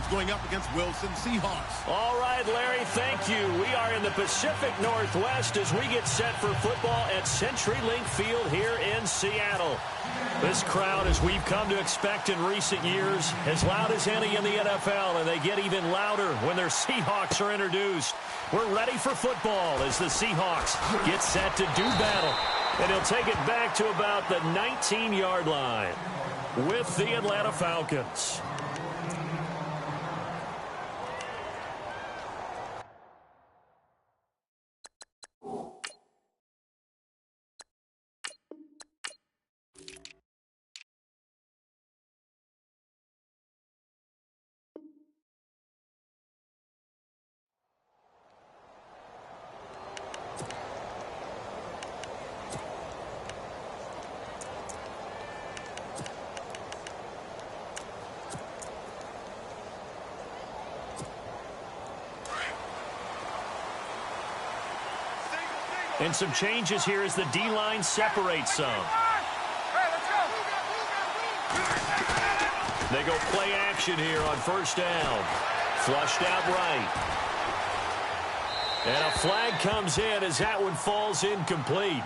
going up against Wilson Seahawks. All right, Larry, thank you. We are in the Pacific Northwest as we get set for football at CenturyLink Field here in Seattle. This crowd, as we've come to expect in recent years, as loud as any in the NFL, and they get even louder when their Seahawks are introduced. We're ready for football as the Seahawks get set to do battle. And he'll take it back to about the 19-yard line with the Atlanta Falcons. And some changes here as the D-line separates some. They go play action here on first down. Flushed out right. And a flag comes in as that one falls incomplete.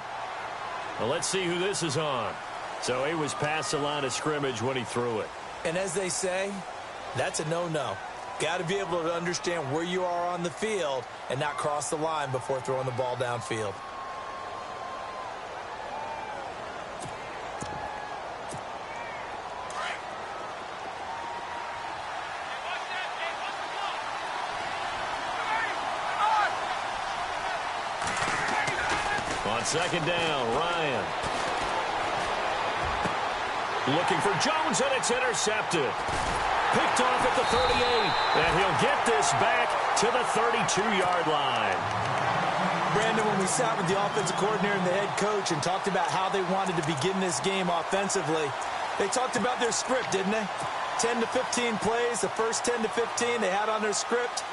Well, let's see who this is on. So he was past the line of scrimmage when he threw it. And as they say, that's a no-no. Got to be able to understand where you are on the field and not cross the line before throwing the ball downfield. On second down, Ryan. Looking for Jones, and it's intercepted. Picked off at the 38, and he'll get this back to the 32-yard line. Brandon, when we sat with the offensive coordinator and the head coach and talked about how they wanted to begin this game offensively, they talked about their script, didn't they? 10 to 15 plays, the first 10 to 15 they had on their script.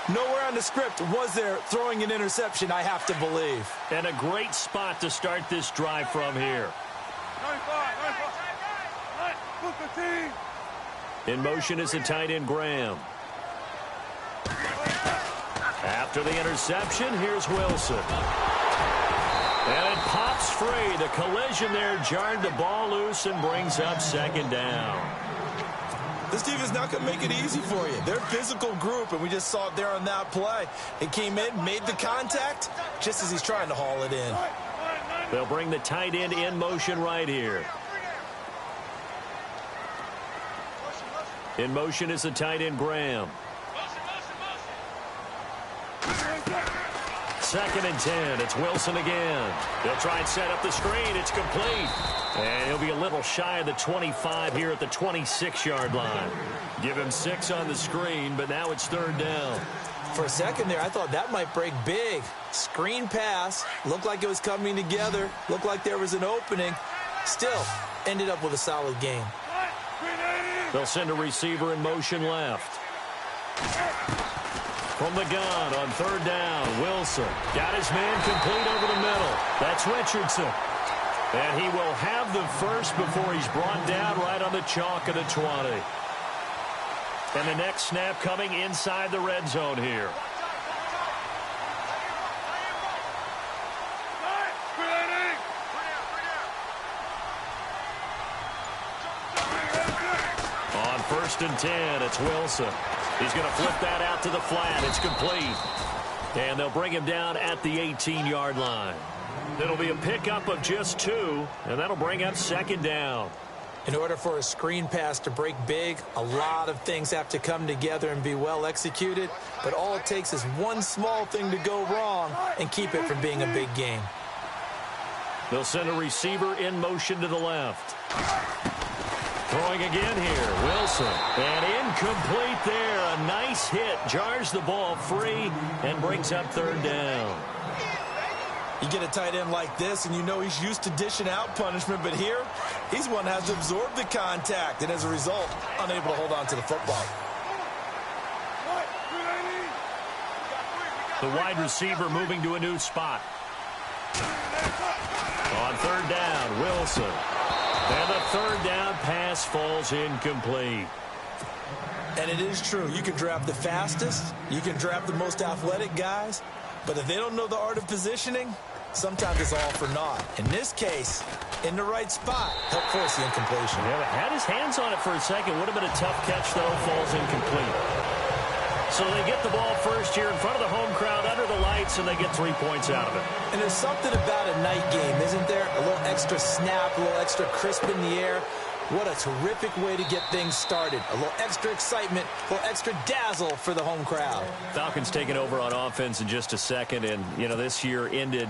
Nowhere on the script was there throwing an interception, I have to believe. And a great spot to start this drive from here. In motion is the tight end, Graham. After the interception, here's Wilson. And it pops free. The collision there jarred the ball loose and brings up second down. This team is not going to make it easy for you. They're a physical group, and we just saw it there on that play. It came in, made the contact, just as he's trying to haul it in. They'll bring the tight end in motion right here. In motion is the tight end, Graham. Second and 10. It's Wilson again. They'll try and set up the screen. It's complete. And he'll be a little shy of the 25 here at the 26-yard line. Give him 6 on the screen, but now it's third down. For a second there, I thought that might break big. Screen pass. Looked like it was coming together. Looked like there was an opening. Still, ended up with a solid game. They'll send a receiver in motion left. From the gun on third down, Wilson got his man complete over the middle. That's Richardson. And he will have the first before he's brought down right on the chalk of the 20. And the next snap coming inside the red zone here. On first and 10, it's Wilson. He's going to flip that out to the flat. It's complete. And they'll bring him down at the 18-yard line. It'll be a pickup of just 2, and that'll bring up second down. In order for a screen pass to break big, a lot of things have to come together and be well executed. But all it takes is one small thing to go wrong and keep it from being a big game. They'll send a receiver in motion to the left. Throwing again here, Wilson. And incomplete there. A nice hit. Jars the ball free and brings up third down. You get a tight end like this, and you know he's used to dishing out punishment, but here, he's one that has to absorb the contact, and as a result, unable to hold on to the football. The wide receiver moving to a new spot. On third down, Wilson. And the third down pass falls incomplete. And it is true. You can draft the fastest. You can draft the most athletic guys. But if they don't know the art of positioning, sometimes it's all for naught. In this case, in the right spot, helped force the incompletion. Yeah, had his hands on it for a second. Would have been a tough catch, though. Falls incomplete. So they get the ball first here in front of the home crowd under the lights, and they get 3 points out of it. And there's something about a night game, isn't there? A little extra snap, a little extra crisp in the air. What a terrific way to get things started. A little extra excitement, a little extra dazzle for the home crowd. Falcons taking over on offense in just a second, and, you know, this year ended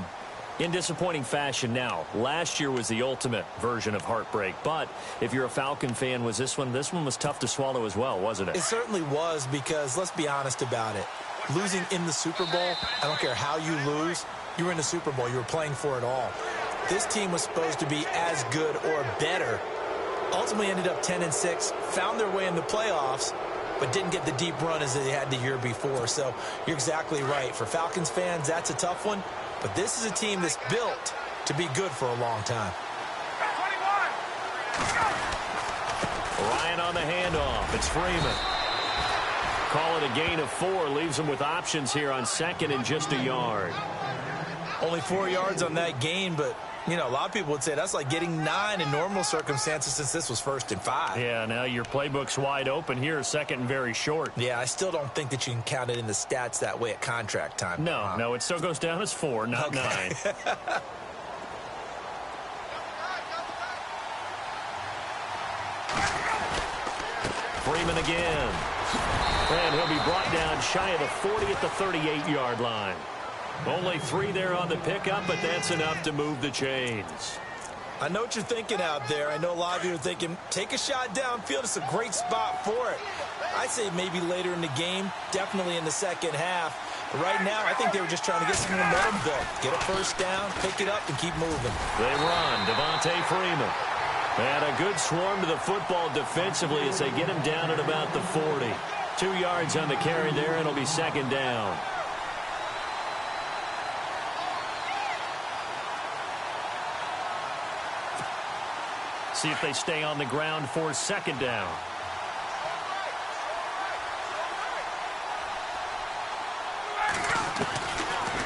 in disappointing fashion now. Last year was the ultimate version of heartbreak, but if you're a Falcon fan, was this one was tough to swallow as well, wasn't it? It certainly was, because let's be honest about it. Losing in the Super Bowl, I don't care how you lose, you were in the Super Bowl, you were playing for it all. This team was supposed to be as good or better. Ultimately ended up 10-6, found their way in the playoffs, but didn't get the deep run as they had the year before. So you're exactly right. For Falcons fans, that's a tough one. But this is a team that's built to be good for a long time. Ryan on the handoff. It's Freeman. Call it a gain of 4. Leaves them with options here on second and just a yard. Only 4 yards on that gain, but, you know, a lot of people would say that's like getting 9 in normal circumstances since this was 1st and 5. Yeah, now your playbook's wide open here, second and very short. Yeah, I still don't think that you can count it in the stats that way at contract time. No, it still goes down as 4, not 9. Freeman again. And he'll be brought down shy of the 40 at the 38-yard line. Only 3 there on the pickup, but that's enough to move the chains. I know what you're thinking out there. I know a lot of you are thinking, take a shot downfield. It's a great spot for it. I'd say maybe later in the game, definitely in the second half. But right now, I think they were just trying to get some momentum built. Get a first down, pick it up, and keep moving. They run. Devontae Freeman. And a good swarm to the football defensively as they get him down at about the 40. 2 yards on the carry there, and it'll be second down. See if they stay on the ground for second down.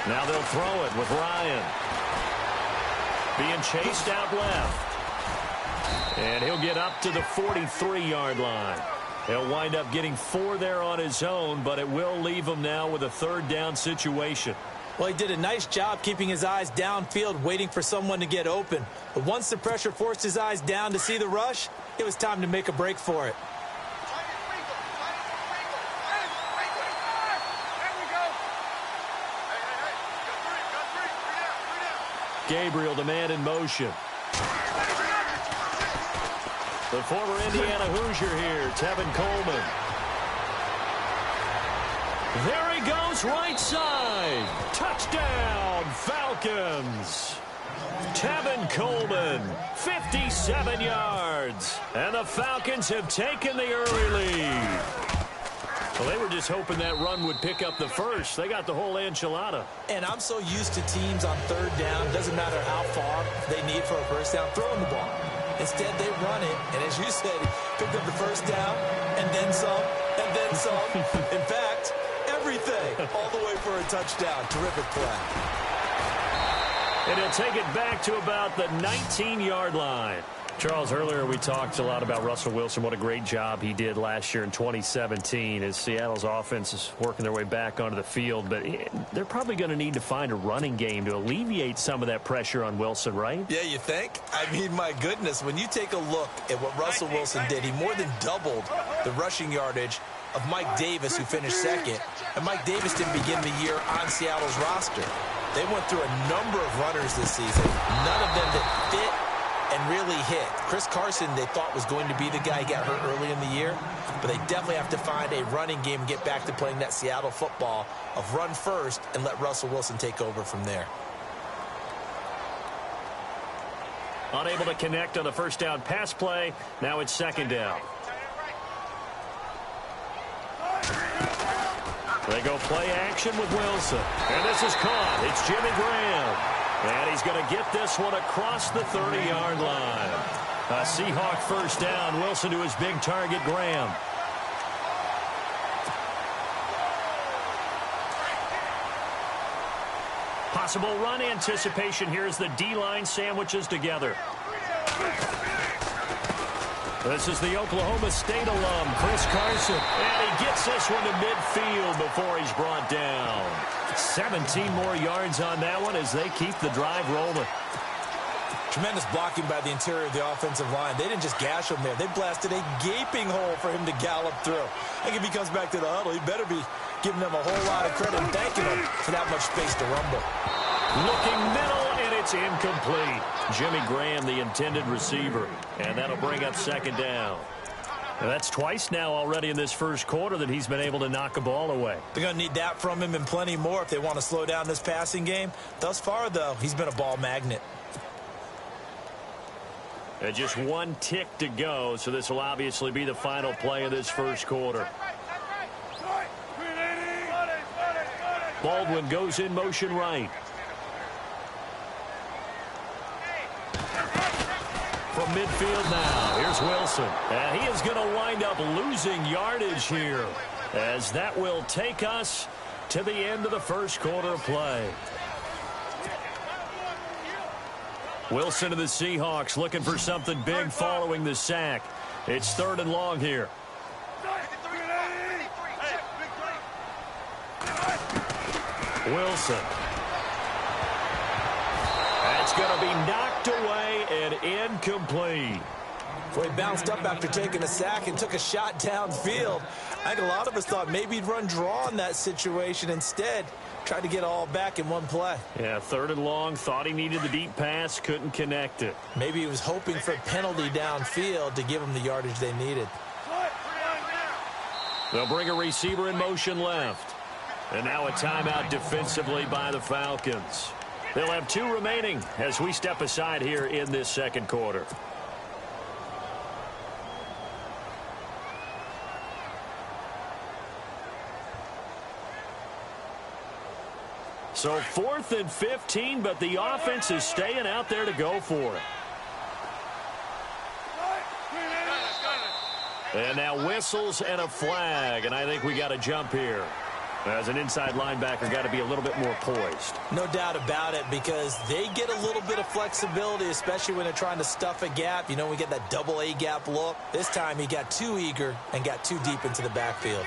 Now they'll throw it with Ryan. Being chased out left. And he'll get up to the 43-yard line. He'll wind up getting 4 there on his own, but it will leave him now with a third down situation. Well, he did a nice job keeping his eyes downfield, waiting for someone to get open. But once the pressure forced his eyes down to see the rush, it was time to make a break for it. Gabriel, the man in motion. The former Indiana Hoosier here, Tevin Coleman. There he goes, right side. Touchdown, Falcons. Tevin Coleman, 57 yards. And the Falcons have taken the early lead. Well, they were just hoping that run would pick up the first. They got the whole enchilada. And I'm so used to teams on third down, doesn't matter how far they need for a first down, throwing the ball. Instead, they run it, and as you said, picked up the first down, and then some, and then some. In fact, everything, all the way for a touchdown. Terrific play. And he'll take it back to about the 19-yard line. Charles, earlier we talked a lot about Russell Wilson, what a great job he did last year in 2017 as Seattle's offense is working their way back onto the field. But they're probably going to need to find a running game to alleviate some of that pressure on Wilson, right? Yeah, you think? I mean, my goodness, when you take a look at what Russell Wilson did, he more than doubled the rushing yardage of Mike Davis, who finished second. And Mike Davis didn't begin the year on Seattle's roster. They went through a number of runners this season, none of them that fit and really hit. Chris Carson, they thought, was going to be the guy who got hurt early in the year, but they definitely have to find a running game and get back to playing that Seattle football of run first and let Russell Wilson take over from there. Unable to connect on the first down pass play. Now it's second down. They go play action with Wilson. And this is caught. It's Jimmy Graham. And he's going to get this one across the 30-yard line. A Seahawk first down. Wilson to his big target, Graham. possible run anticipation here as the D-line sandwiches together. This is the Oklahoma State alum, Chris Carson. And he gets this one to midfield before he's brought down. 17 more yards on that one as they keep the drive rolling. Tremendous blocking by the interior of the offensive line. They didn't just gash him there. They blasted a gaping hole for him to gallop through. I think if he comes back to the huddle, he better be giving them a whole lot of credit and thanking them for that much space to rumble. Looking middle, and it's incomplete. Jimmy Graham, the intended receiver. And that'll bring up second down. And that's twice now already in this first quarter that he's been able to knock a ball away. They're going to need that from him and plenty more if they want to slow down this passing game. Thus far, though, he's been a ball magnet. And just one tick to go, so this will obviously be the final play of this first quarter. Baldwin goes in motion right. From midfield now, here's Wilson. And he is going to wind up losing yardage here, as that will take us to the end of the first quarter of play. Wilson of the Seahawks looking for something big following the sack. It's 3rd and long here. Wilson. That's going to be knocked away and incomplete. Well, he bounced up after taking a sack and took a shot downfield. I think a lot of us thought maybe he'd run draw in that situation. Instead, tried to get all back in one play. Yeah, 3rd and long. Thought he needed the deep pass. Couldn't connect it. Maybe he was hoping for a penalty downfield to give him the yardage they needed. They'll bring a receiver in motion left. And now a timeout defensively by the Falcons. They'll have 2 remaining as we step aside here in this second quarter. So 4th and 15, but the offense is staying out there to go for it. And now whistles and a flag, and I think we got a jump here. As an inside linebacker, got to be a little bit more poised. No doubt about it, because they get a little bit of flexibility, especially when they're trying to stuff a gap. You know, we get that double A gap look. This time he got too eager and got too deep into the backfield.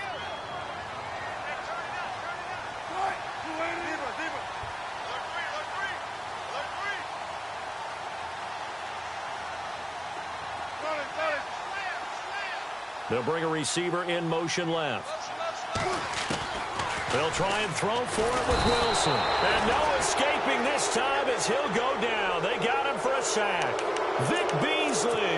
They'll bring a receiver in motion left. They'll try and throw for it with Wilson. And no escaping this time as he'll go down. They got him for a sack. Vic Beasley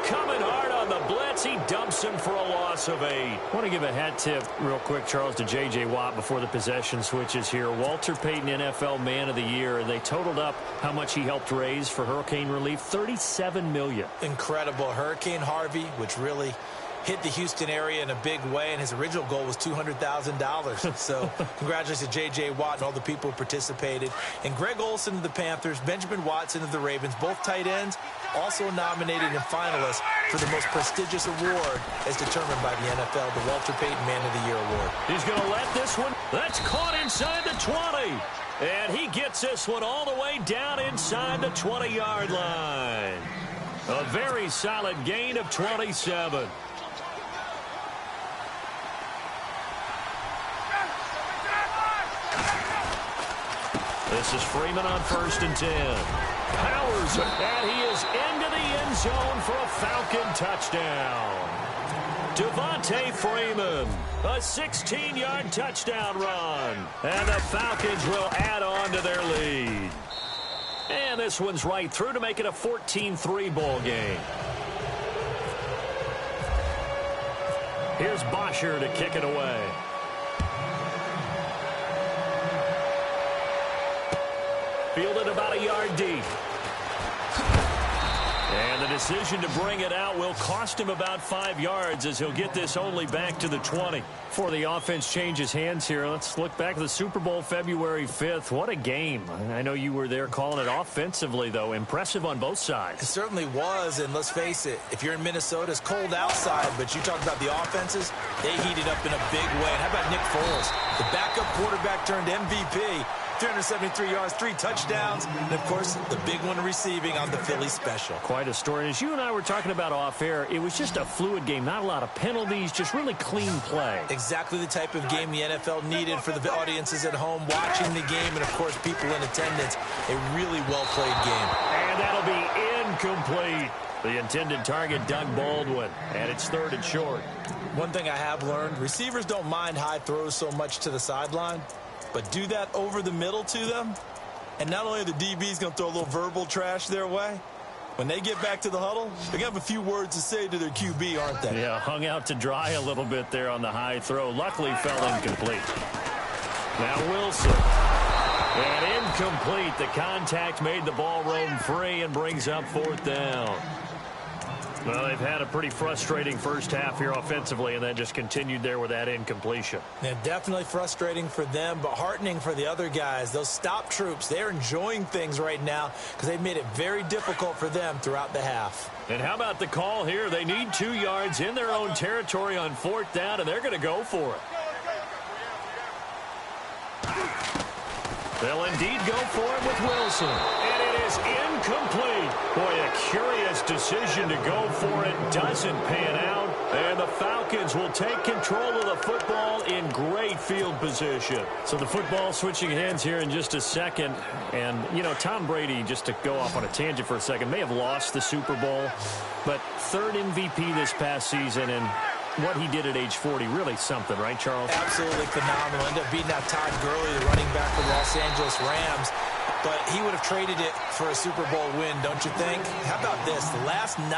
coming hard on the blitz. He dumps him for a loss of 8. I want to give a hat tip real quick, Charles, to J.J. Watt before the possession switches here. Walter Payton, NFL Man of the Year. They totaled up how much he helped raise for hurricane relief. $37 million. Incredible. Hurricane Harvey, which really hit the Houston area in a big way, and his original goal was $200,000. So congratulations to J.J. Watt and all the people who participated. And Greg Olsen of the Panthers, Benjamin Watson of the Ravens, both tight ends, also nominated and finalists for the most prestigious award as determined by the NFL, the Walter Payton Man of the Year Award. He's going to let this one. That's caught inside the 20. And he gets this one all the way down inside the 20-yard line. A very solid gain of 27. This is Freeman on 1st and 10. Powers, and he is into the end zone for a Falcon touchdown. Devontae Freeman, a 16-yard touchdown run. And the Falcons will add on to their lead. And this one's right through to make it a 14-3 ball game. Here's Bosher to kick it away. Fielded about a yard deep. And the decision to bring it out will cost him about 5 yards as he'll get this only back to the 20. Before the offense changes hands here, let's look back at the Super Bowl February 5th. What a game. I know you were there calling it offensively, though. Impressive on both sides. It certainly was, and let's face it, if you're in Minnesota, it's cold outside, but you talk about the offenses, they heated up in a big way. And how about Nick Foles, the backup quarterback turned MVP, 373 yards, 3 touchdowns, and, of course, the big one receiving on the Philly special. Quite a story. As you and I were talking about off air, it was just a fluid game. Not a lot of penalties, just really clean play. Exactly the type of game the NFL needed for the audiences at home watching the game and, of course, people in attendance. A really well-played game. And that'll be incomplete. The intended target, Doug Baldwin, and it's 3rd and short. One thing I have learned, receivers don't mind high throws so much to the sideline, but do that over the middle to them, and not only are the DBs going to throw a little verbal trash their way, when they get back to the huddle, they're going to have a few words to say to their QB, aren't they? Yeah, hung out to dry a little bit there on the high throw. Luckily fell incomplete. Now Wilson. And incomplete. The contact made the ball roam free and brings up 4th down. Well, they've had a pretty frustrating first half here offensively, and then just continued there with that incompletion. Yeah, definitely frustrating for them, but heartening for the other guys. Those stop troops, they're enjoying things right now because they've made it very difficult for them throughout the half. And how about the call here? They need 2 yards in their own territory on 4th down, and they're going to go for it. They'll indeed go for it with Wilson. And it is incomplete. Boy, a curious decision to go for it. Doesn't pan out. And the Falcons will take control of the football in great field position. So the football switching hands here in just a second. And, you know, Tom Brady, just to go off on a tangent for a second, may have lost the Super Bowl. But 3rd MVP this past season, and what he did at age 40, really something, right, Charles? Absolutely phenomenal. Ended up beating out Todd Gurley, the running back for the Los Angeles Rams. But he would have traded it for a Super Bowl win, don't you think? How about this? The last 9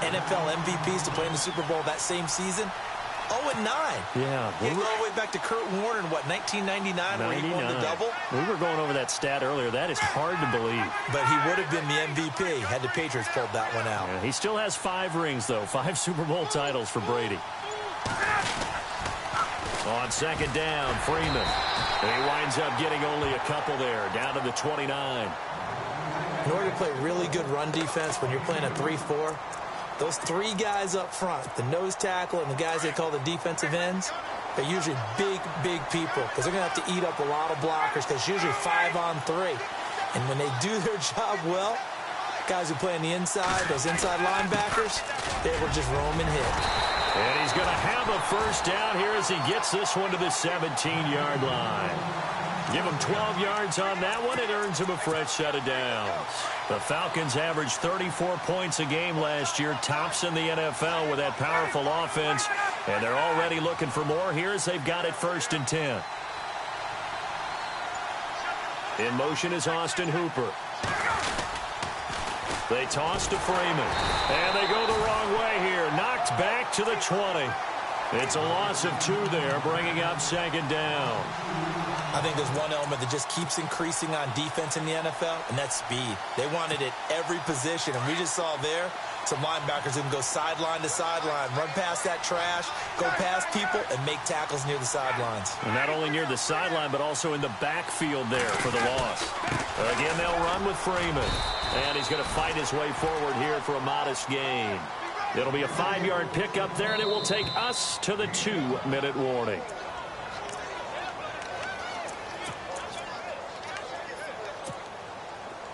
NFL MVPs to play in the Super Bowl that same season, 0-9. Yeah. You go all the way back to Kurt Warner in, what, 1999, where he won the double? We were going over that stat earlier. That is hard to believe. But he would have been the MVP had the Patriots pulled that one out. Yeah, he still has 5 rings, though. 5 Super Bowl titles for Brady. On 2nd down, Freeman. And he winds up getting only a couple there, down to the 29. In order to play really good run defense when you're playing a 3-4, those 3 guys up front, the nose tackle and the guys they call the defensive ends, they're usually big, big people because they're going to have to eat up a lot of blockers because it's usually 5-on-3. And when they do their job well, guys who play on the inside, those inside linebackers, they will just roam and hit. And he's going to have a first down here as he gets this one to the 17-yard line. Give him 12 yards on that one. It earns him a fresh set of downs. The Falcons averaged 34 points a game last year, tops in the NFL with that powerful offense. And they're already looking for more here as they've got it 1st and 10. In motion is Austin Hooper. They toss to Freeman. And they go the wrong way here. Knocked back to the 20. It's a loss of 2 there, bringing up 2nd down. I think there's one element that just keeps increasing on defense in the NFL, and that's speed. They want it at every position, and we just saw there some linebackers who can go sideline to sideline, run past that trash, go past people, and make tackles near the sidelines. And not only near the sideline, but also in the backfield there for the loss. Again, they'll run with Freeman. And he's going to fight his way forward here for a modest gain. It'll be a 5-yard pickup there, and it will take us to the 2-minute warning.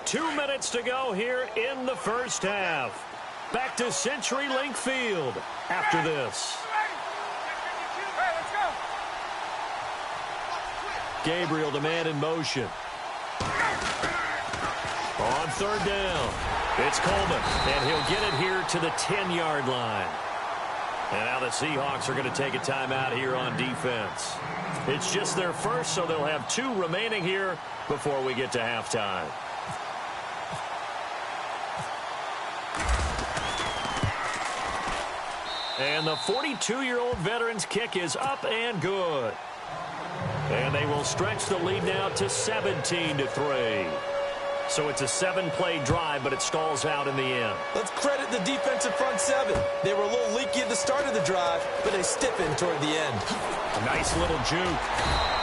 Two minutes to go here in the first half. Back to CenturyLink Field after this. Gabriel, the man in motion. On 3rd down, it's Coleman, and he'll get it here to the 10-yard line. And now the Seahawks are going to take a timeout here on defense. It's just their first, so they'll have 2 remaining here before we get to halftime. And the 42-year-old veteran's kick is up and good. And they will stretch the lead now to 17-3. So it's a 7-play drive, but it stalls out in the end. Let's credit the defensive front 7. They were a little leaky at the start of the drive, but they stiffened toward the end. A nice little juke.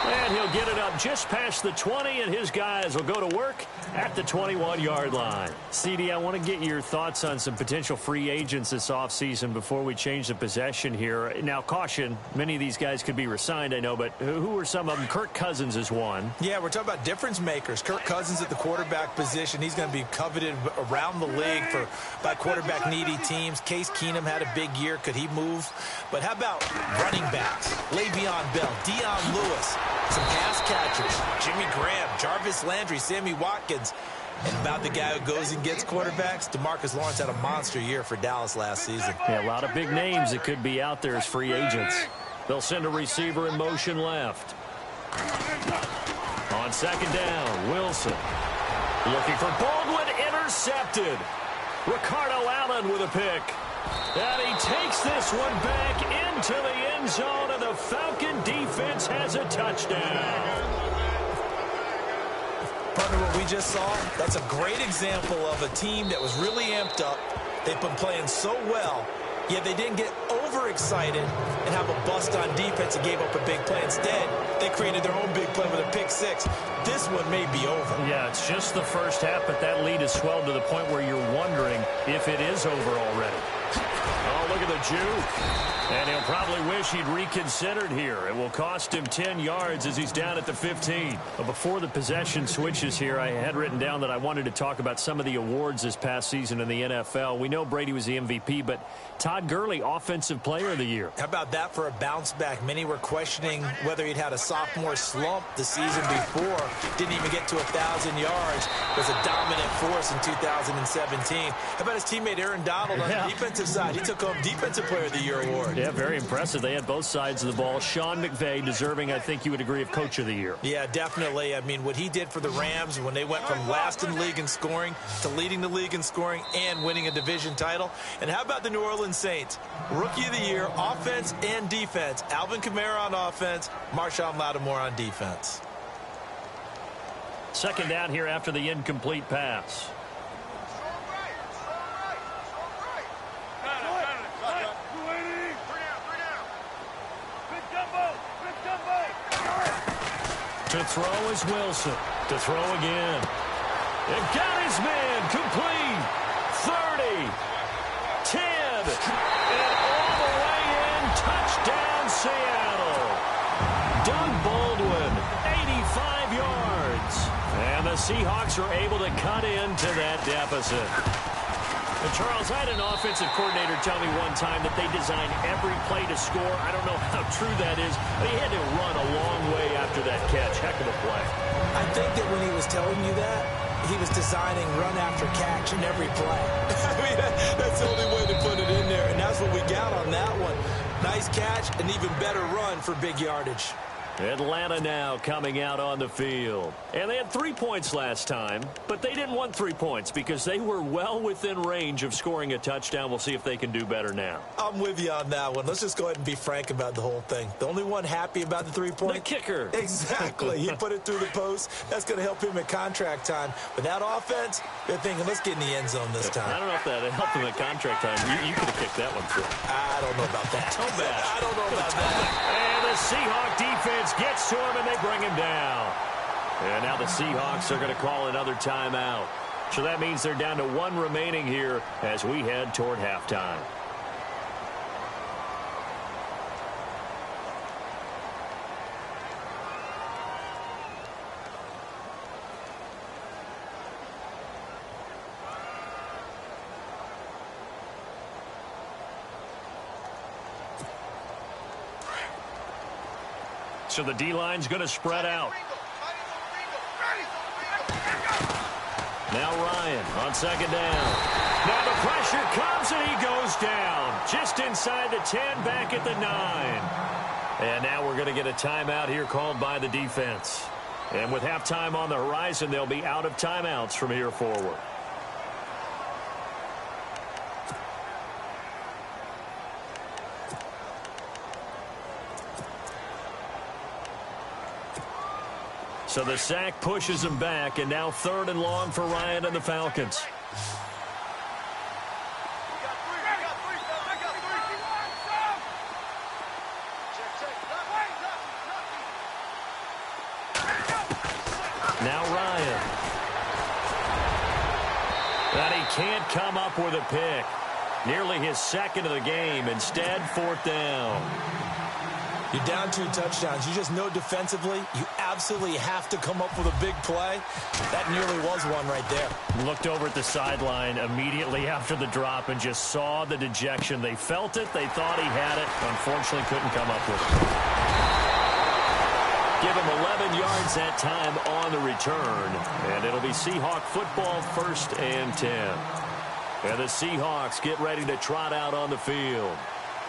And he'll get it up just past the 20, and his guys will go to work at the 21-yard line. CD, I want to get your thoughts on some potential free agents this offseason before we change the possession here. Now, caution, many of these guys could be re-signed, I know, but who are some of them? Kirk Cousins is one. Yeah, we're talking about difference makers. Kirk Cousins at the quarterback position. He's going to be coveted around the league by quarterback-needy teams. Case Keenum had a big year. Could he move? But how about running backs? Le'Veon Bell, Dion Lewis, some pass catchers, Jimmy Graham, Jarvis Landry, Sammy Watkins. And about the guy who goes and gets quarterbacks, DeMarcus Lawrence had a monster year for Dallas last season. Yeah, a lot of big names that could be out there as free agents. They'll send a receiver in motion left. On second down, Wilson. Looking for Baldwin, intercepted. Ricardo Allen with a pick. And he takes this one back into the end zone, and the Falcon defense has a touchdown. Partner, what we just saw, that's a great example of a team that was really amped up. They've been playing so well, yet they didn't get overexcited and have a bust on defense and gave up a big play. Instead, they created their own big play with a pick six. This one may be over. Yeah, it's just the first half, but that lead has swelled to the point where you're wondering if it is over already. Oh, look at the juke. And he'll probably wish he'd reconsidered here. It will cost him 10 yards as he's down at the 15. But before the possession switches here, I had written down that I wanted to talk about some of the awards this past season in the NFL. We know Brady was the MVP, but Todd Gurley, Offensive Player of the Year. How about that for a bounce back? Many were questioning whether he'd had a sophomore slump the season before. Didn't even get to 1,000 yards. Was a dominant force in 2017. How about his teammate Aaron Donald on the defensive side? He took home Defensive Player of the Year award. Yeah, very impressive. They had both sides of the ball. Sean McVay deserving, I think you would agree, of Coach of the Year. Yeah, definitely. I mean, what he did for the Rams when they went from last in the league in scoring to leading the league in scoring and winning a division title. And how about the New Orleans Saints? Rookie of the Year, offense and defense. Alvin Kamara on offense, Marshawn Lattimore on defense. Second down here after the incomplete pass. To throw is Wilson. To throw again. And got his man. Complete. 30. 10. And all the way in. Touchdown, Seattle. Doug Baldwin, 85 yards. And the Seahawks are able to cut into that deficit. And Charles, I had an offensive coordinator tell me one time that they design every play to score. I don't know how true that is, but he had to run a long way after that catch. Heck of a play. I think that when he was telling you that, he was designing run after catch in every play. I mean, that's the only way to put it in there, and that's what we got on that one. Nice catch, an even better run for big yardage. Atlanta now coming out on the field. And they had 3 points last time, but they didn't want 3 points because they were well within range of scoring a touchdown. We'll see if they can do better now. I'm with you on that one. Let's just go ahead and be frank about the whole thing. The only one happy about the 3 points? The kicker. Exactly. He put it through the post. That's going to help him at contract time. But that offense, they're thinking, let's get in the end zone this time. I don't know if that helped him at contract time. You could have kicked that one through. I don't know about that. I don't know about that. And the Seahawk defense gets to him, and they bring him down. And now the Seahawks are going to call another timeout. So that means they're down to 1 remaining here as we head toward halftime. So the D-line's going to spread out. Now Ryan on second down. Now the pressure comes and he goes down. Just inside the 10, back at the 9. And now we're going to get a timeout here called by the defense. And with halftime on the horizon, they'll be out of timeouts from here forward. So the sack pushes him back, and now 3rd and long for Ryan and the Falcons. Now Ryan. And he can't come up with a pick. Nearly his second of the game. Instead, 4th down. You're down 2 touchdowns. You just know defensively you absolutely have to come up with a big play. That nearly was one right there. Looked over at the sideline immediately after the drop and just saw the dejection. They felt it. They thought he had it. Unfortunately, couldn't come up with it. Give him 11 yards that time on the return. And it'll be Seahawk football, 1st and 10. And the Seahawks get ready to trot out on the field.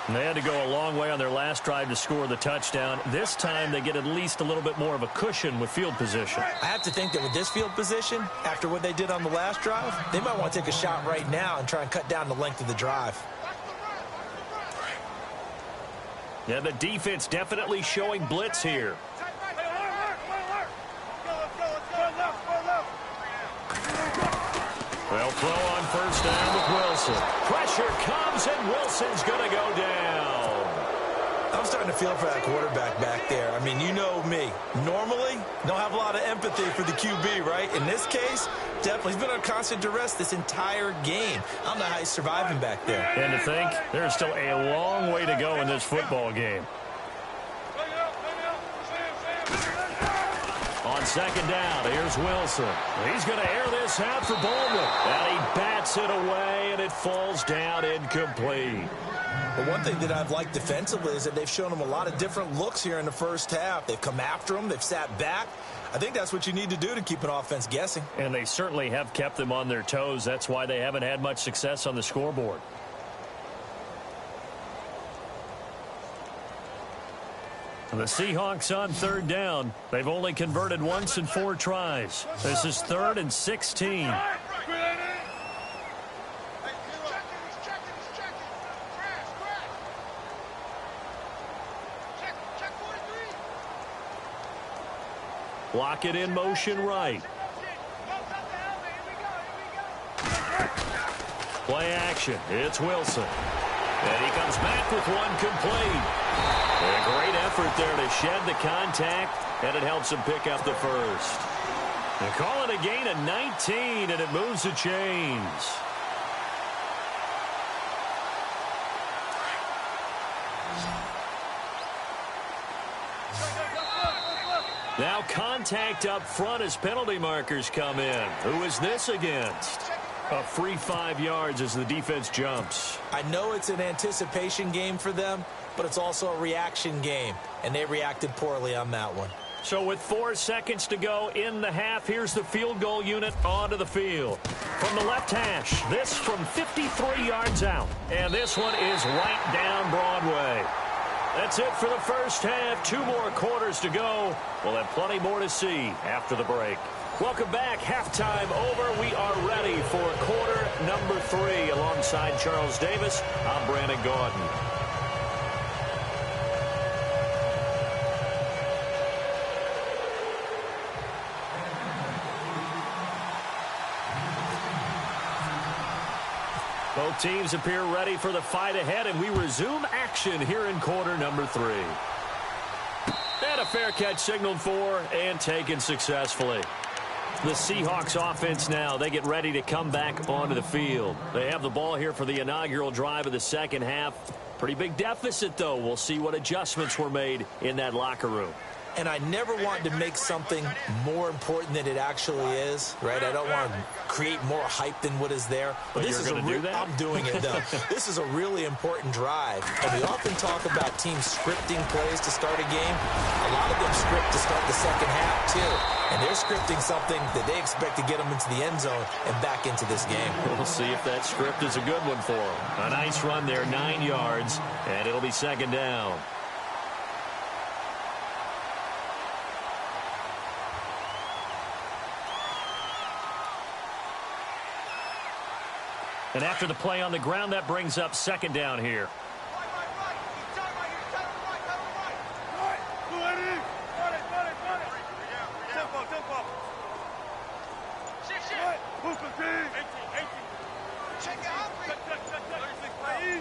And they had to go a long way on their last drive to score the touchdown. This time they get at least a little bit more of a cushion with field position. I have to think that with this field position, after what they did on the last drive, they might want to take a shot right now and try and cut down the length of the drive. Yeah, the defense definitely showing blitz here. Well, throw on 1st down with Wilson. Pressure comes, and Wilson's going to go down. I'm starting to feel for that quarterback back there. I mean, you know me. Normally, don't have a lot of empathy for the QB, right? In this case, definitely. He's been on constant duress this entire game. I don't know how he's surviving back there. And to think, there's still a long way to go in this football game. On 2nd down, here's Wilson. He's going to air this out for Baldwin. And he bats it away, and it falls down incomplete. But one thing that I've liked defensively is that they've shown him a lot of different looks here in the first half. They've come after him. They've sat back. I think that's what you need to do to keep an offense guessing. And they certainly have kept them on their toes. That's why they haven't had much success on the scoreboard. The Seahawks on 3rd down. They've only converted once in 4 tries. This is 3rd and 16. Block it in motion right. Play action. It's Wilson. And he comes back with one complete. A great effort there to shed the contact, and it helps him pick up the first. They call it a gain of 19, and it moves the chains. Now contact up front as penalty markers come in. Who is this against? A free 5 yards as the defense jumps. I know it's an anticipation game for them, but it's also a reaction game, and they reacted poorly on that one. So with 4 seconds to go in the half, here's the field goal unit onto the field. From the left hash, this from 53 yards out. And this one is right down Broadway. That's it for the first half. 2 more quarters to go. We'll have plenty more to see after the break. Welcome back. Halftime over. We are ready for quarter number 3. Alongside Charles Davis, I'm Brandon Gordon. Both teams appear ready for the fight ahead, and we resume action here in quarter number 3. And a fair catch signaled for and taken successfully. The Seahawks offense now, they get ready to come back onto the field. They have the ball here for the inaugural drive of the second half. Pretty big deficit, though. We'll see what adjustments were made in that locker room. And I never want to make something more important than it actually is, right? I don't want to create more hype than what is there. But this is do that? I'm doing it, though. This is a really important drive. And we often talk about teams scripting plays to start a game. A lot of them script to start the second half, too. And they're scripting something that they expect to get them into the end zone and back into this game. We'll see if that script is a good one for them. A nice run there, 9 yards, and it'll be second down. And after the play on the ground, that brings up second down here.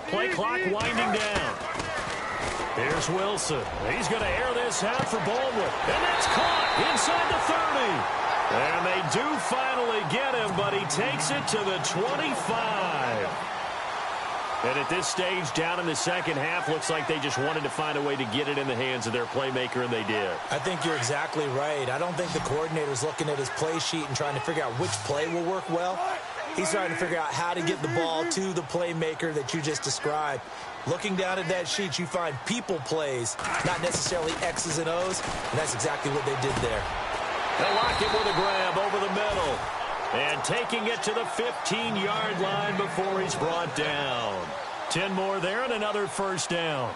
Play clock winding down. Here's Wilson. He's going to air this out for Baldwin. And that's caught inside the 30. And they do finally get him, but he takes it to the 25. And at this stage, down in the second half, looks like they just wanted to find a way to get it in the hands of their playmaker, and they did. I think you're exactly right. I don't think the coordinator's looking at his play sheet and trying to figure out which play will work well. He's trying to figure out how to get the ball to the playmaker that you just described. Looking down at that sheet, you find people plays, not necessarily X's and O's, and that's exactly what they did there. They lock it with a grab over the middle. And taking it to the 15-yard line before he's brought down. 10 more there and another first down.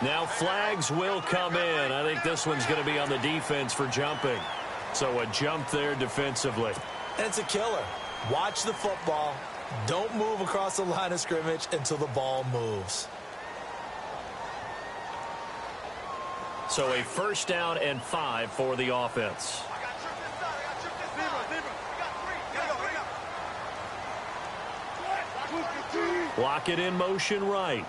Now flags will come in. I think this one's going to be on the defense for jumping. So a jump there defensively. And it's a killer. Watch the football. Don't move across the line of scrimmage until the ball moves. So a first down and 5 for the offense. Lock it in motion right.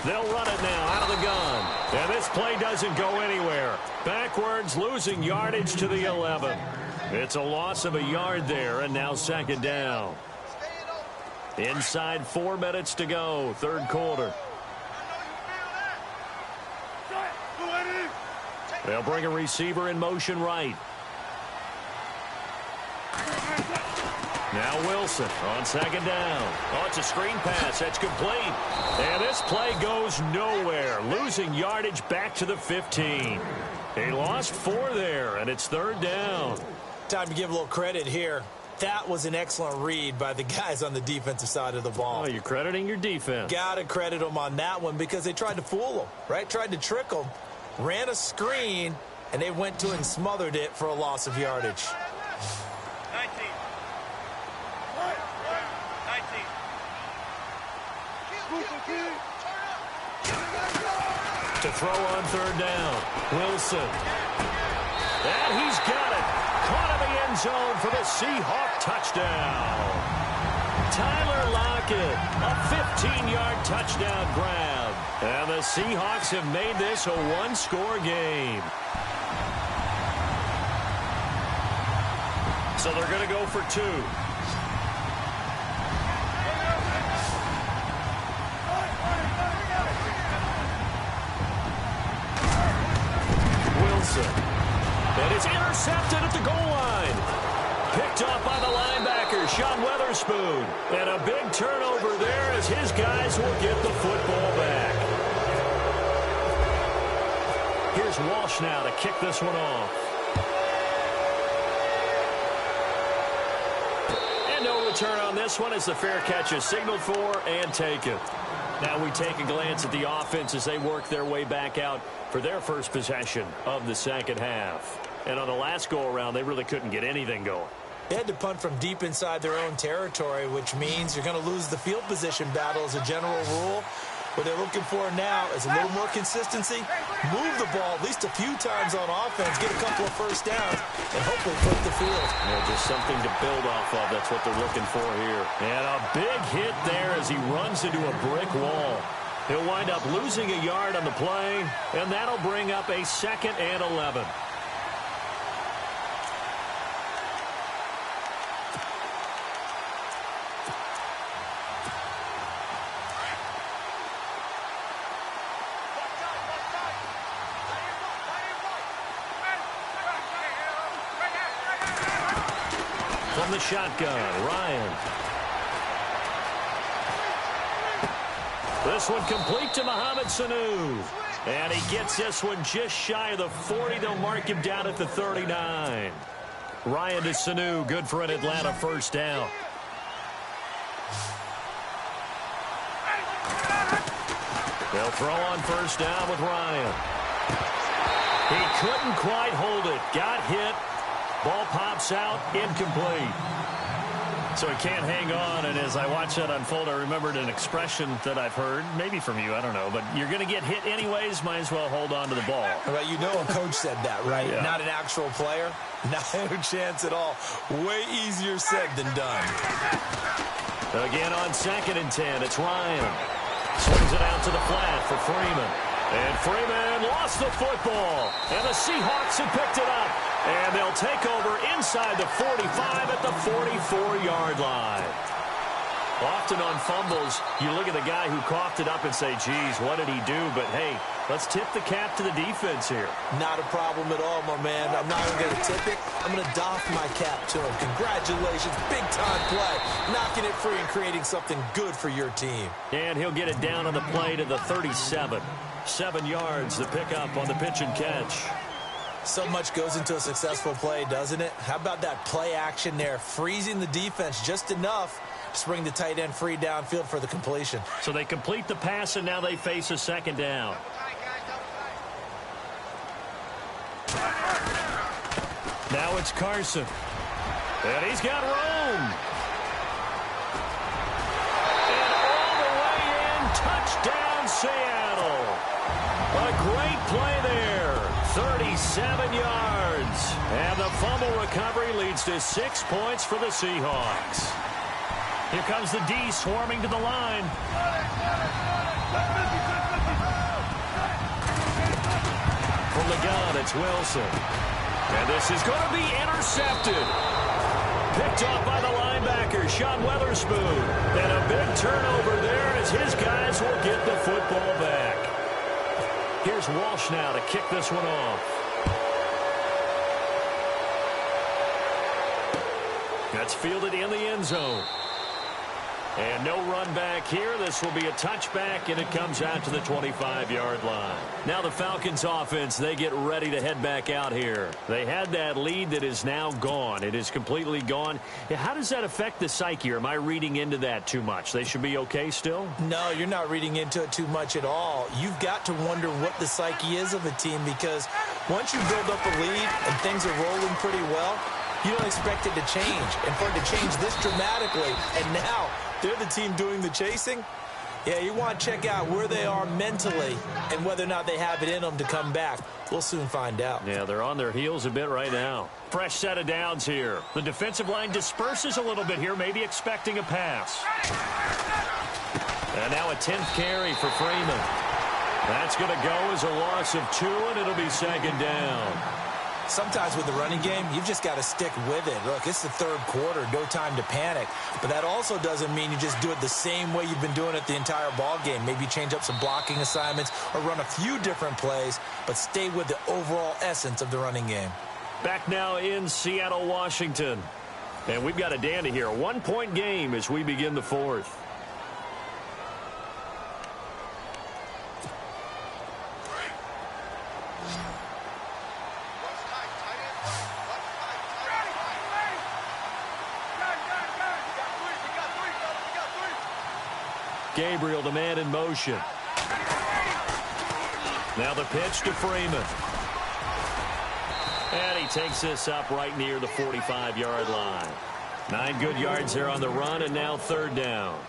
They'll run it now out of the gun. And this play doesn't go anywhere. Backwards, losing yardage to the 11. It's a loss of a yard there, and now second down. Inside 4 minutes to go, third quarter. They'll bring a receiver in motion right. Now Wilson on second down. Oh, it's a screen pass. That's complete. And this play goes nowhere. Losing yardage back to the 15. He lost 4 there, and it's third down. Time to give a little credit here. That was an excellent read by the guys on the defensive side of the ball. Oh, you're crediting your defense. Got to credit them on that one because they tried to fool them, right? Tried to trick them. Ran a screen, and they went to it and smothered it for a loss of yardage. 19. To throw on third down, Wilson. And he's got it. Caught in the end zone for the Seahawk touchdown. Tyler Lockett, a 15-yard touchdown grab. And the Seahawks have made this a one-score game. So they're going to go for 2. And it's intercepted at the goal line. Picked off by the linebacker, Sean Weatherspoon. And a big turnover there as his guys will get the football back. Here's Walsh now to kick this one off. And no return on this one as the fair catch is signaled for and taken. Now we take a glance at the offense as they work their way back out for their first possession of the second half. And on the last go-around, they really couldn't get anything going. They had to punt from deep inside their own territory, which means you're going to lose the field position battle as a general rule. What they're looking for now is a little more consistency, move the ball at least a few times on offense, get a couple of first downs, and hopefully flip the field. Yeah, just something to build off of. That's what they're looking for here. And a big hit there as he runs into a brick wall. He'll wind up losing a yard on the play, and that'll bring up a 2nd and 11. From the shotgun, Ryan. This one complete to Mohamed Sanu. And he gets this one just shy of the 40. They'll mark him down at the 39. Ryan to Sanu, good for an Atlanta first down. They'll throw on first down with Ryan. He couldn't quite hold it. Got hit. Ball pops out, incomplete. So he can't hang on, and as I watch that unfold, I remembered an expression that I've heard, maybe from you, I don't know, but you're going to get hit anyways, might as well hold on to the ball. Well, you know a coach said that, right? Yeah. Not an actual player. Not a chance at all. Way easier said than done. Again on 2nd and 10, it's Ryan. Swings it out to the flat for Freeman. And Freeman lost the football. And the Seahawks have picked it up. And they'll take over inside the 45 at the 44-yard line. Often on fumbles, you look at the guy who coughed it up and say, geez, what did he do? But, hey, let's tip the cap to the defense here. Not a problem at all, my man. I'm not even going to tip it. I'm going to doff my cap to him. Congratulations. Big-time play. Knocking it free and creating something good for your team. And he'll get it down on the play to the 37. 7 yards to pick up on the pitch and catch. So much goes into a successful play, doesn't it? How about that play action there? Freezing the defense just enough to bring the tight end free downfield for the completion. So they complete the pass, and now they face a 2nd down. Now it's Carson. And he's got room. And all the way in, touchdown Seattle. A great play there. 37 yards. And the fumble recovery leads to 6 points for the Seahawks. Here comes the D swarming to the line. From the gun, it's Wilson. And this is going to be intercepted. Picked off by the linebacker, Sean Weatherspoon. And a big turnover there as his guys will get the football back. Here's Walsh now to kick this one off. That's fielded in the end zone. And no run back here. This will be a touchback, and it comes out to the 25-yard line. Now the Falcons offense, they get ready to head back out here. They had that lead that is now gone. It is completely gone. How does that affect the psyche? Or am I reading into that too much? They should be okay still? No, you're not reading into it too much at all. You've got to wonder what the psyche is of a team, because once you build up a lead and things are rolling pretty well, you don't expect it to change. And for it to change this dramatically, and now they're the team doing the chasing, yeah, you want to check out where they are mentally and whether or not they have it in them to come back. We'll soon find out. Yeah, they're on their heels a bit right now. Fresh set of downs here. The defensive line disperses a little bit here, maybe expecting a pass. And now a 10th carry for Freeman. That's going to go as a loss of 2, and it'll be 2nd down. Sometimes with the running game, you've just got to stick with it. Look, it's the 3rd quarter, no time to panic. But that also doesn't mean you just do it the same way you've been doing it the entire ball game. Maybe change up some blocking assignments or run a few different plays, but stay with the overall essence of the running game. Back now in Seattle, Washington. And we've got a dandy here. A 1-point game as we begin the 4th. Gabriel, the man in motion. Now the pitch to Freeman. And he takes this up right near the 45-yard line. 9 good yards there on the run, and now 3rd down.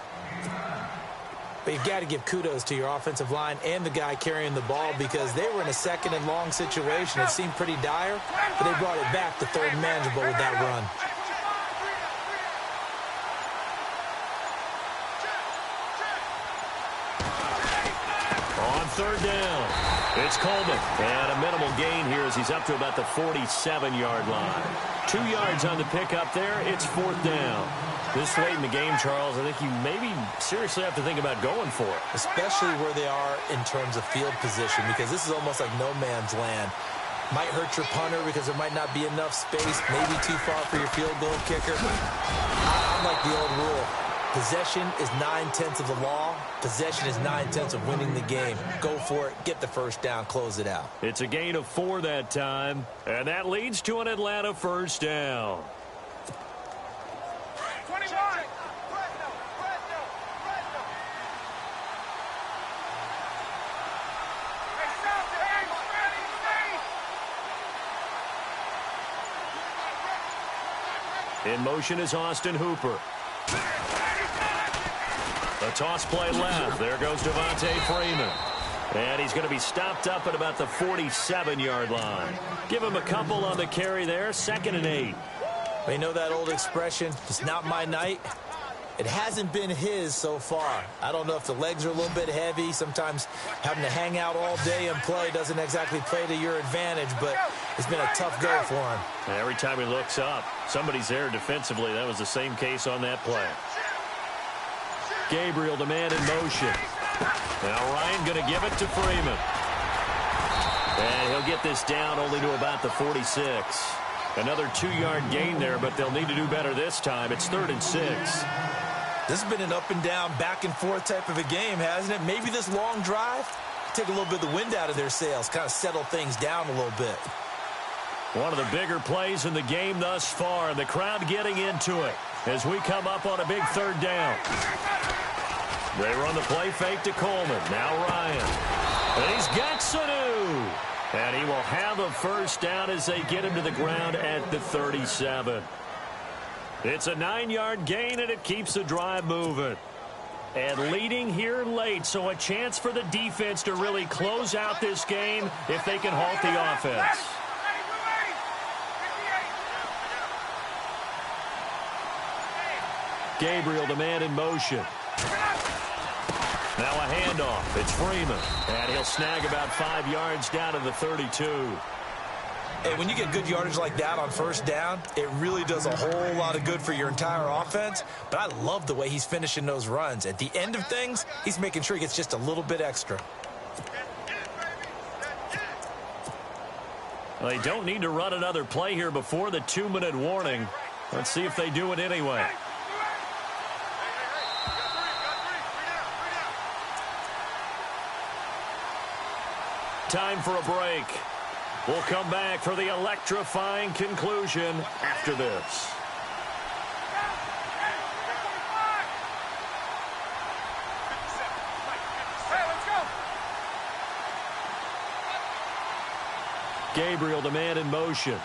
But you've got to give kudos to your offensive line and the guy carrying the ball, because they were in a 2nd and long situation. It seemed pretty dire, but they brought it back to 3rd and manageable with that run. On 3rd down, it's Coleman. And a minimal gain here as he's up to about the 47-yard line. 2 yards on the pickup there. It's 4th down. This late in the game, Charles, I think you maybe seriously have to think about going for it. Especially where they are in terms of field position, because this is almost like no man's land. Might hurt your punter because there might not be enough space, maybe too far for your field goal kicker. I like the old rule. Possession is 9/10 of the law. Possession is 9/10 of winning the game. Go for it. Get the 1st down. Close it out. It's a gain of 4 that time. And that leads to an Atlanta 1st down. 21. In motion is Austin Hooper. A toss play left. There goes Devontae Freeman. And he's going to be stopped up at about the 47-yard line. Give him a couple on the carry there. 2nd and 8. You know that old expression, it's not my night? It hasn't been his so far. I don't know if the legs are a little bit heavy. Sometimes having to hang out all day and play doesn't exactly play to your advantage, but it's been a tough go for him. And every time he looks up, somebody's there defensively. That was the same case on that play. Gabriel, the man in motion. Now Ryan going to give it to Freeman. And he'll get this down only to about the 46. Another 2-yard gain there, but they'll need to do better this time. It's 3rd and 6. This has been an up-and-down, back-and-forth type of a game, hasn't it? Maybe this long drive, take a little bit of the wind out of their sails, kind of settle things down a little bit. One of the bigger plays in the game thus far, and the crowd getting into it as we come up on a big 3rd down. They run the play fake to Coleman. Now Ryan. And he's got Sanu. And he will have a 1st down as they get him to the ground at the 37. It's a 9-yard gain, and it keeps the drive moving. And leading here late, so a chance for the defense to really close out this game if they can halt the offense. Gabriel, the man in motion. Now a handoff. It's Freeman. And he'll snag about 5 yards down to the 32. Hey, when you get good yardage like that on 1st down, it really does a whole lot of good for your entire offense. But I love the way he's finishing those runs. At the end of things, he's making sure he gets just a little bit extra. Well, they don't need to run another play here before the 2-minute warning. Let's see if they do it anyway. Time for a break. We'll come back for the electrifying conclusion after this. Gabriel, the man in motion.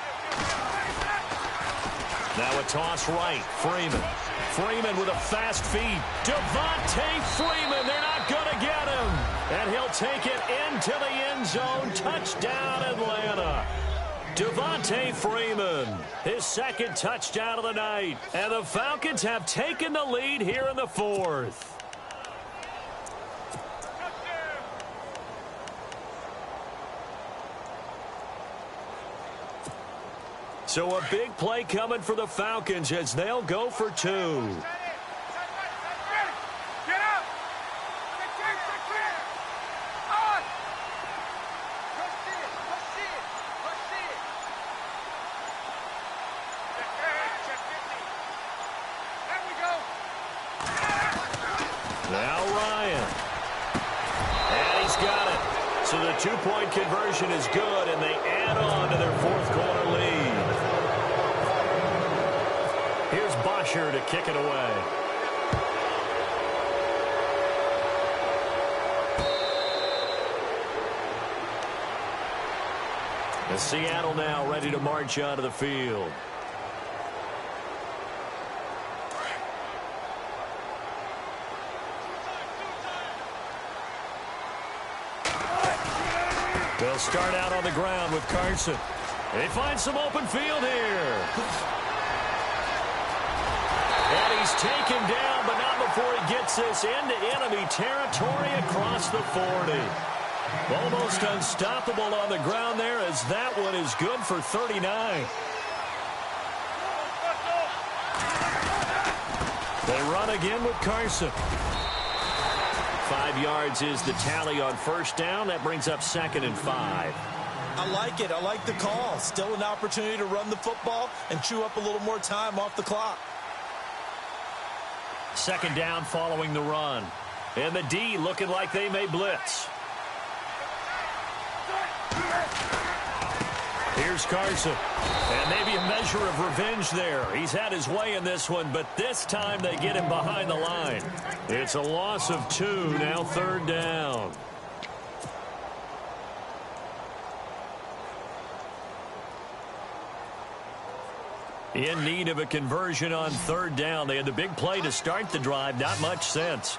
Now a toss right. Freeman. Freeman with a fast feed. Devontae Freeman. They're not going to get him. And he'll take it into the end zone. Touchdown, Atlanta. Devontae Freeman, his 2nd touchdown of the night. And the Falcons have taken the lead here in the 4th. So a big play coming for the Falcons as they'll go for 2. Now Ryan. And he's got it. So the 2-point conversion is good, and they add on to their 4th quarter lead. Here's Bosher to kick it away. And Seattle now ready to march onto the field. They'll start out on the ground with Carson. They find some open field here. And he's taken down, but not before he gets this into enemy territory across the 40. Almost unstoppable on the ground there, as that one is good for 39. They run again with Carson. 5 yards is the tally on 1st down. That brings up 2nd and 5. I like it. I like the call. Still an opportunity to run the football and chew up a little more time off the clock. 2nd down following the run. And the D looking like they may blitz. Here's Carson. And maybe a measure of revenge there. He's had his way in this one, but this time they get him behind the line. It's a loss of 2, now 3rd down. In need of a conversion on 3rd down. They had the big play to start the drive. Not much sense.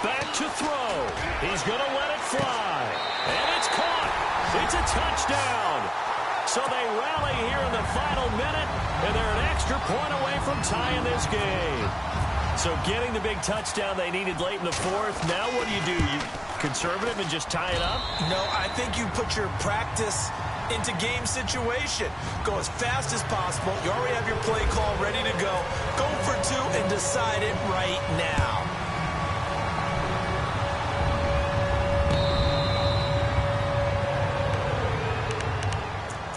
Back to throw. He's going to let it fly. And it's caught. touchdown. So they rally here in the final minute, and they're an extra point away from tying this game. So getting the big touchdown they needed late in the fourth. Now what do? You conservative and just tie it up? No, I think you put your practice into game situation. Go as fast as possible. You already have your play call ready to go. Go for two and decide it right now.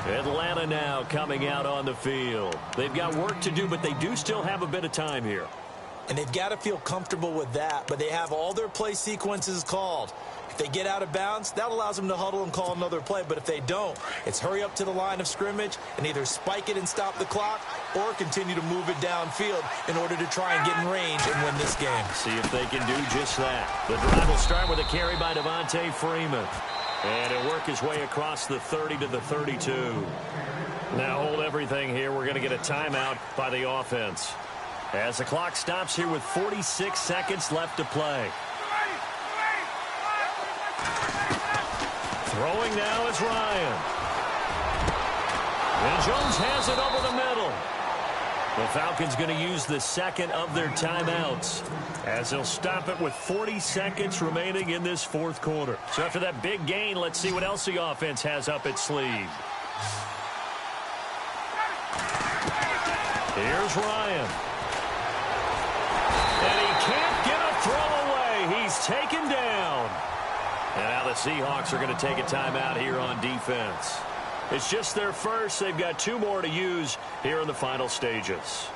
Atlanta now coming out on the field. They've got work to do, but they do still have a bit of time here. And they've got to feel comfortable with that, but they have all their play sequences called. If they get out of bounds, that allows them to huddle and call another play. But if they don't, it's hurry up to the line of scrimmage and either spike it and stop the clock or continue to move it downfield in order to try and get in range and win this game. See if they can do just that. The drive will start with a carry by Devontae Freeman. And he'll work his way across the 30 to the 32. Now hold everything here. We're going to get a timeout by the offense. As the clock stops here with 46 seconds left to play. Throwing now is Ryan. And Jones has it over the middle. The Falcons going to use the second of their timeouts as they'll stop it with 40 seconds remaining in this fourth quarter. So after that big gain, let's see what else the offense has up its sleeve. Here's Ryan. And he can't get a throw away. He's taken down. And now the Seahawks are going to take a timeout here on defense. It's just their first. They've got two more to use here in the final stages.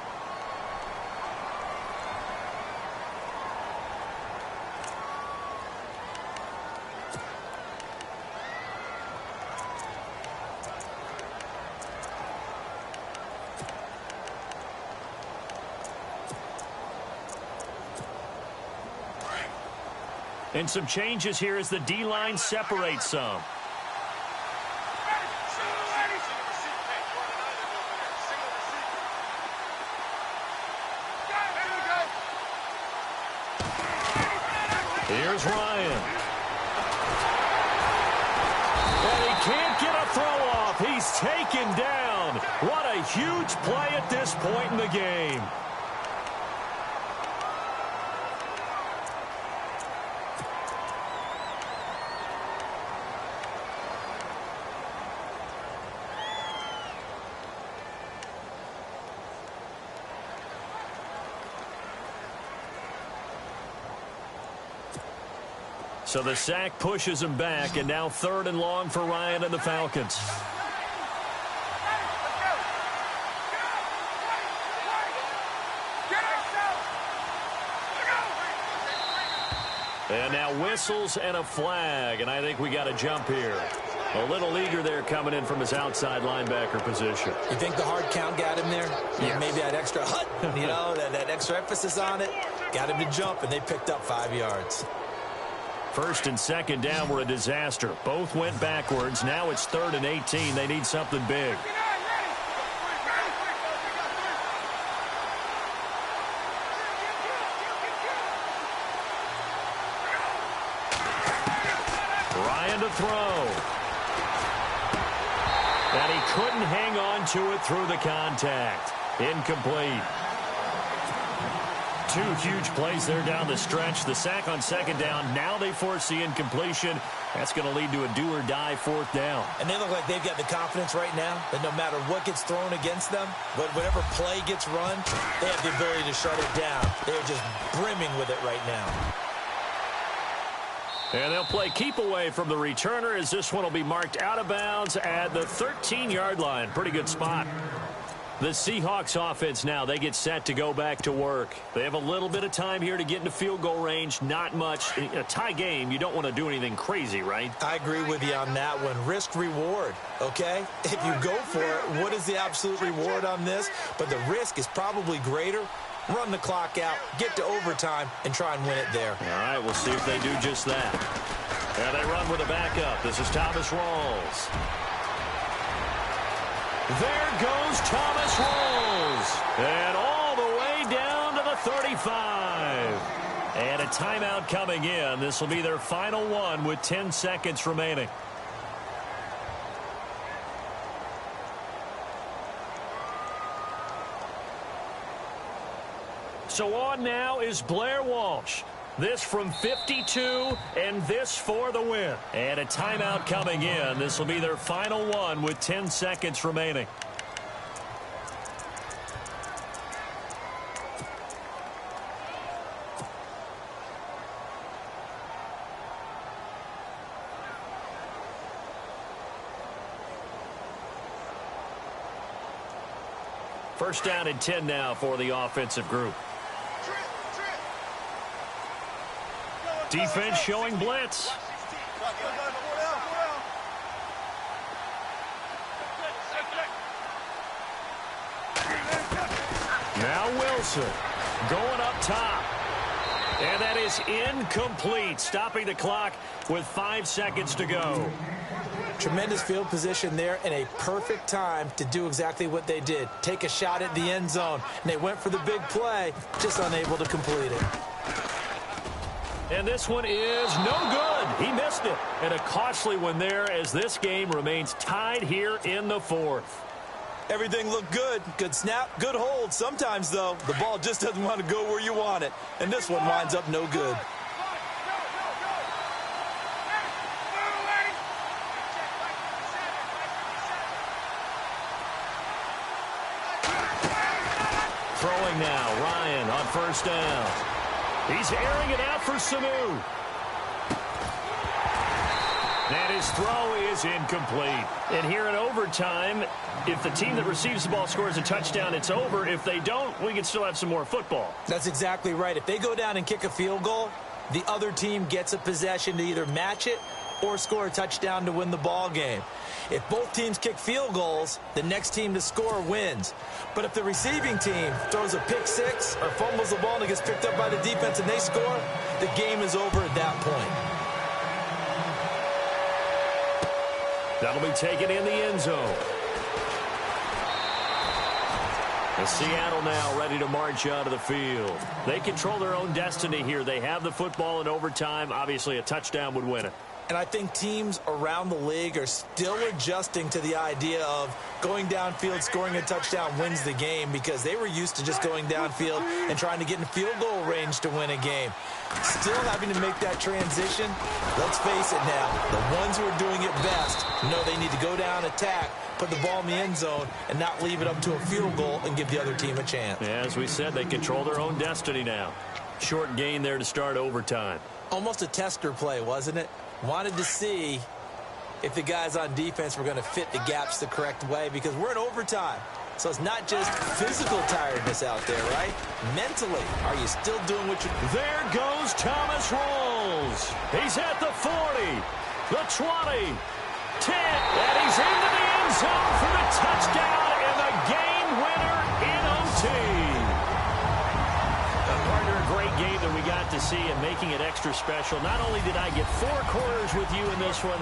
And some changes here as the D-line separates some. Here's Ryan. And he can't get a throw off. He's taken down. What a huge play at this point in the game. So the sack pushes him back, and now 3rd and long for Ryan and the Falcons. And now whistles and a flag, and I think we got a jump here. A little eager there coming in from his outside linebacker position. You think the hard count got him there? Yeah. Maybe that extra hut, you know, that extra emphasis on it. Got him to jump, and they picked up 5 yards. 1st and 2nd down were a disaster. Both went backwards. Now it's 3rd and 18. They need something big. Ryan to throw. And he couldn't hang on to it through the contact. Incomplete. 2 huge plays there down the stretch. The sack on 2nd down. Now they force the incompletion. That's going to lead to a do-or-die 4th down. And they look like they've got the confidence right now that no matter what gets thrown against them, but whatever play gets run, they have the ability to shut it down. They're just brimming with it right now. And they'll play keep away from the returner as this one will be marked out of bounds at the 13-yard line. Pretty good spot. The Seahawks offense now, they get set to go back to work. They have a little bit of time here to get into field goal range. Not much. In a tie game, you don't want to do anything crazy, right? I agree with you on that one. Risk reward, okay? If you go for it, what is the absolute reward on this? But the risk is probably greater. Run the clock out, get to overtime, and try and win it there. All right, we'll see if they do just that. Yeah, they run with a backup. This is Thomas Rawls. There goes Thomas Rawls. And all the way down to the 35. And a timeout coming in. This will be their final one with 10 seconds remaining. So on now is Blair Walsh. This from 52, and this for the win. And a timeout coming in. This will be their final one with 10 seconds remaining. First down and 10 now for the offensive group. Defense showing blitz. Now Wilson going up top. And that is incomplete, stopping the clock with 5 seconds to go. Tremendous field position there and a perfect time to do exactly what they did. Take a shot at the end zone. And they went for the big play, just unable to complete it. And this one is no good. He missed it. And a costly one there as this game remains tied here in the fourth. Everything looked good. Good snap, good hold. Sometimes, though, the ball just doesn't want to go where you want it. And this one winds up no good. Throwing now, Ryan on first down. He's airing it out for Sanu. And his throw is incomplete. And here in overtime, if the team that receives the ball scores a touchdown, it's over. If they don't, we can still have some more football. That's exactly right. If they go down and kick a field goal, the other team gets a possession to either match it or score a touchdown to win the ball game. If both teams kick field goals, the next team to score wins. But if the receiving team throws a pick six or fumbles the ball and it gets picked up by the defense and they score, the game is over at that point. That'll be taken in the end zone. And Seattle now ready to march out of the field. They control their own destiny here. They have the football in overtime. Obviously, a touchdown would win it. And I think teams around the league are still adjusting to the idea of going downfield, scoring a touchdown wins the game, because they were used to just going downfield and trying to get in field goal range to win a game. Still having to make that transition. Let's face it now, the ones who are doing it best know they need to go down, attack, put the ball in the end zone, and not leave it up to a field goal and give the other team a chance. Yeah, as we said, they control their own destiny now. Short gain there to start overtime. Almost a tester play, wasn't it? Wanted to see if the guys on defense were going to fit the gaps the correct way, because we're in overtime. So it's not just physical tiredness out there, right? Mentally, are you still doing what you... There goes Thomas Rolls. He's at the 40, the 20, 10, and he's into the end zone for the touchdown and the game winner in OT. Partner, a great game that we got to see and making it extra special. Not only did I get 4 quarters with you in this one,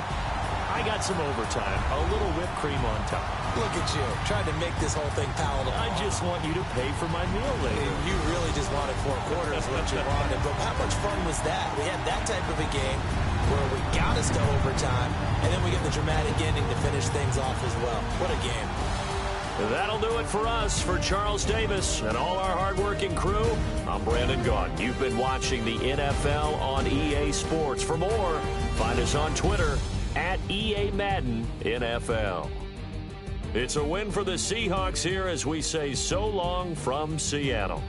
I got some overtime, a little whipped cream on top. Look at you, trying to make this whole thing palatable. I just want you to pay for my meal later. You really just wanted 4 quarters what you wanted, but how much fun was that? We had that type of a game where we got us to overtime, and then we get the dramatic ending to finish things off as well. What a game. That'll do it for us. For Charles Davis and all our hardworking crew, I'm Brandon Gaudin. You've been watching the NFL on EA Sports. For more, find us on Twitter at EA Madden NFL. It's a win for the Seahawks here as we say so long from Seattle.